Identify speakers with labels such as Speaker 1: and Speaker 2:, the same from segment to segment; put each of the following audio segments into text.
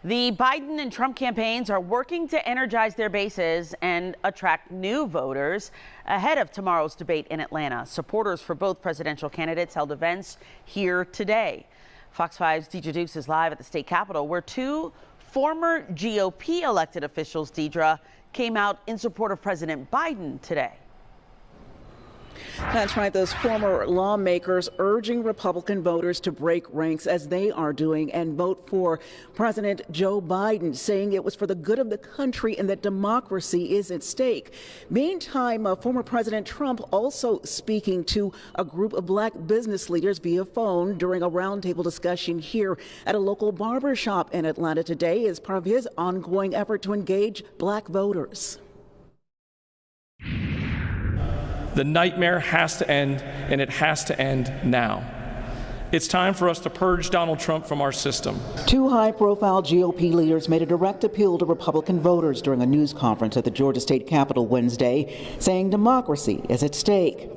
Speaker 1: The Biden and Trump campaigns are working to energize their bases and attract new voters ahead of tomorrow's debate in Atlanta. Supporters for both presidential candidates held events here today. Fox 5's Deidre Dukes is live at the state capitol, where two former GOP elected officials, Deidre, came out in support of President Biden today.
Speaker 2: That's right. Those former lawmakers urging Republican voters to break ranks as they are doing and vote for President Joe Biden, saying it was for the good of the country and that democracy is at stake. Meantime, former President Trump also speaking to a group of black business leaders via phone during a roundtable discussion here at a local barbershop in Atlanta today as part of his ongoing effort to engage black voters.
Speaker 3: The nightmare has to end, and it has to end now. It's time for us to purge Donald Trump from our system.
Speaker 2: Two high-profile GOP leaders made a direct appeal to Republican voters during a news conference at the Georgia State Capitol Wednesday, saying democracy is at stake.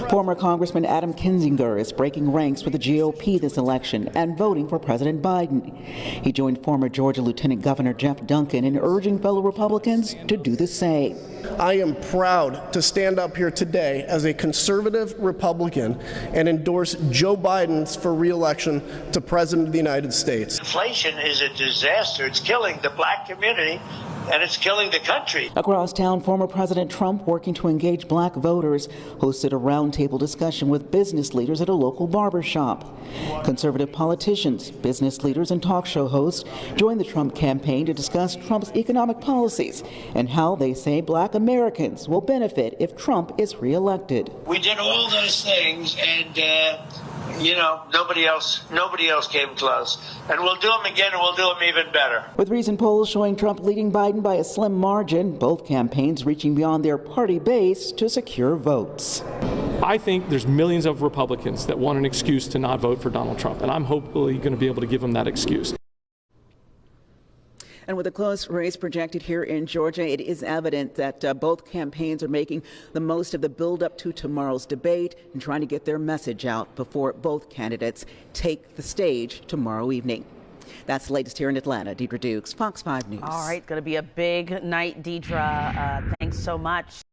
Speaker 2: Former Congressman Adam Kinzinger is breaking ranks with the GOP this election and voting for President Biden. He joined former Georgia Lieutenant Governor Jeff Duncan in urging fellow Republicans to do the same.
Speaker 4: I am proud to stand up here today as a conservative Republican and endorse Joe Biden for re-election to President of the United States.
Speaker 5: Inflation is a disaster. It's killing the black community and it's killing the country.
Speaker 2: Across town, former President Trump working to engage black voters hosted a roundtable discussion with business leaders at a local barbershop. Conservative politicians, business leaders, and talk show hosts joined the Trump campaign to discuss Trump's economic policies and how they say black Americans will benefit if Trump is reelected.
Speaker 5: We did all those things, and nobody else came close. And we'll do them again, and we'll do them even better.
Speaker 2: With recent polls showing Trump leading Biden by a slim margin, both campaigns reaching beyond their party base to secure votes.
Speaker 3: I think there's millions of Republicans that want an excuse to not vote for Donald Trump, and I'm hopefully going to be able to give them that excuse.
Speaker 2: And with a close race projected here in Georgia, it is evident that both campaigns are making the most of the build-up to tomorrow's debate and trying to get their message out before both candidates take the stage tomorrow evening. That's the latest here in Atlanta. Deidre Dukes, Fox 5 News.
Speaker 1: All right, going to be a big night, Deidre. Thanks so much.